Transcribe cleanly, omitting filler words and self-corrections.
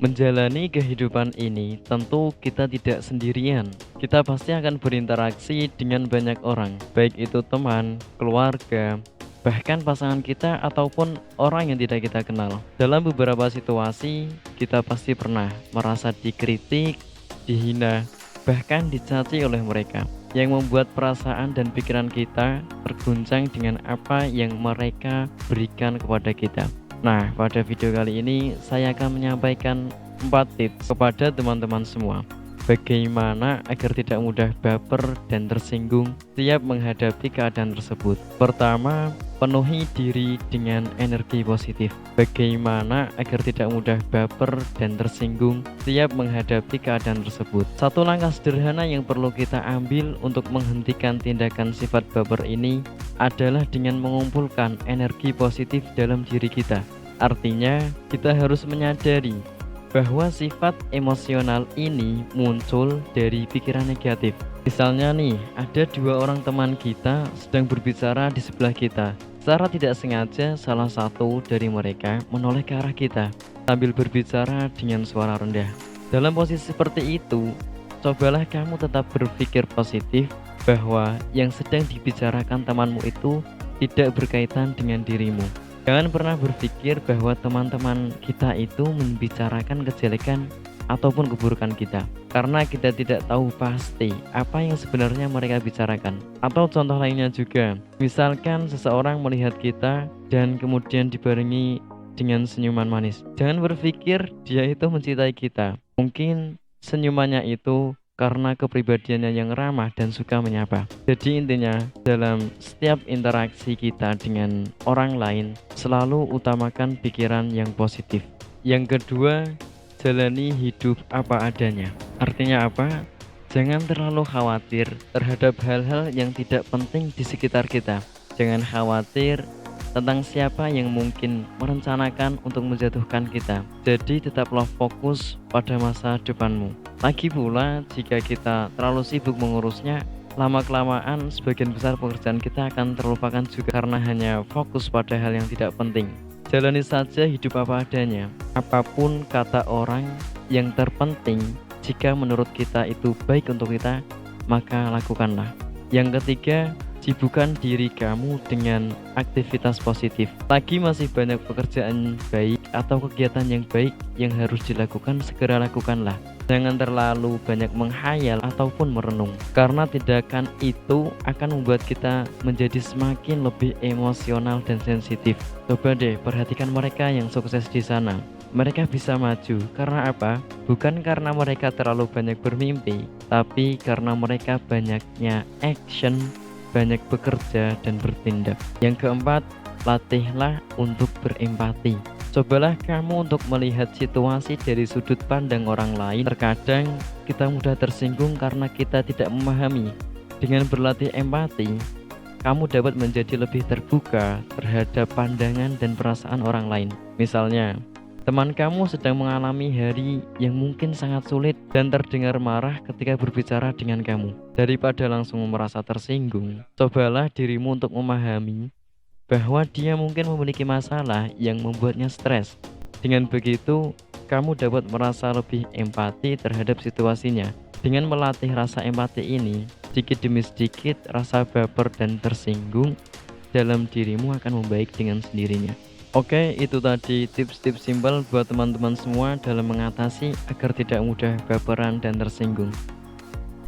Menjalani kehidupan ini tentu kita tidak sendirian. Kita pasti akan berinteraksi dengan banyak orang, baik itu teman, keluarga, bahkan pasangan kita ataupun orang yang tidak kita kenal. Dalam beberapa situasi, kita pasti pernah merasa dikritik, dihina, bahkan dicaci oleh mereka, yang membuat perasaan dan pikiran kita terguncang dengan apa yang mereka berikan kepada kita. Nah, pada video kali ini saya akan menyampaikan 4 tips kepada teman-teman semua. Bagaimana agar tidak mudah baper dan tersinggung siap menghadapi keadaan tersebut. Pertama, penuhi diri dengan energi positif. Bagaimana agar tidak mudah baper dan tersinggung siap menghadapi keadaan tersebut. Satu langkah sederhana yang perlu kita ambil untuk menghentikan tindakan sifat baper ini adalah dengan mengumpulkan energi positif dalam diri kita. Artinya, kita harus menyadari bahwa sifat emosional ini muncul dari pikiran negatif. Misalnya nih, ada 2 orang teman kita sedang berbicara di sebelah kita. Secara tidak sengaja, salah satu dari mereka menoleh ke arah kita sambil berbicara dengan suara rendah. Dalam posisi seperti itu, cobalah kamu tetap berpikir positif bahwa yang sedang dibicarakan temanmu itu tidak berkaitan dengan dirimu. Jangan pernah berpikir bahwa teman-teman kita itu membicarakan kejelekan ataupun keburukan kita, karena kita tidak tahu pasti apa yang sebenarnya mereka bicarakan. Atau contoh lainnya juga, misalkan seseorang melihat kita dan kemudian dibarengi dengan senyuman manis. Jangan berpikir dia itu mencintai kita. Mungkin senyumannya itu karena kepribadiannya yang ramah dan suka menyapa. Jadi intinya, dalam setiap interaksi kita dengan orang lain, selalu utamakan pikiran yang positif. Yang kedua, jalani hidup apa adanya. Artinya apa? Jangan terlalu khawatir terhadap hal-hal yang tidak penting di sekitar kita. Jangan khawatir tentang siapa yang mungkin merencanakan untuk menjatuhkan kita. Jadi tetaplah fokus pada masa depanmu. Lagi pula, jika kita terlalu sibuk mengurusnya, lama-kelamaan sebagian besar pekerjaan kita akan terlupakan juga karena hanya fokus pada hal yang tidak penting. Jalani saja hidup apa adanya. Apapun kata orang, yang terpenting jika menurut kita itu baik untuk kita, maka lakukanlah. Yang ketiga, sibukkan diri kamu dengan aktivitas positif. Lagi masih banyak pekerjaan baik atau kegiatan yang baik yang harus dilakukan, segera lakukanlah. Jangan terlalu banyak menghayal ataupun merenung, karena tindakan itu akan membuat kita menjadi semakin lebih emosional dan sensitif. Coba deh perhatikan mereka yang sukses di sana. Mereka bisa maju karena apa? Bukan karena mereka terlalu banyak bermimpi, tapi karena mereka banyaknya action, banyak bekerja dan bertindak. Yang keempat, latihlah untuk berempati. Cobalah kamu untuk melihat situasi dari sudut pandang orang lain. Terkadang kita mudah tersinggung karena kita tidak memahami. Dengan berlatih empati, kamu dapat menjadi lebih terbuka terhadap pandangan dan perasaan orang lain. Misalnya, teman kamu sedang mengalami hari yang mungkin sangat sulit dan terdengar marah ketika berbicara dengan kamu. Daripada langsung merasa tersinggung, cobalah dirimu untuk memahami bahwa dia mungkin memiliki masalah yang membuatnya stres. Dengan begitu, kamu dapat merasa lebih empati terhadap situasinya. Dengan melatih rasa empati ini, sedikit demi sedikit rasa baper dan tersinggung dalam dirimu akan membaik dengan sendirinya. Oke, itu tadi tips-tips simpel buat teman-teman semua dalam mengatasi agar tidak mudah baperan dan tersinggung.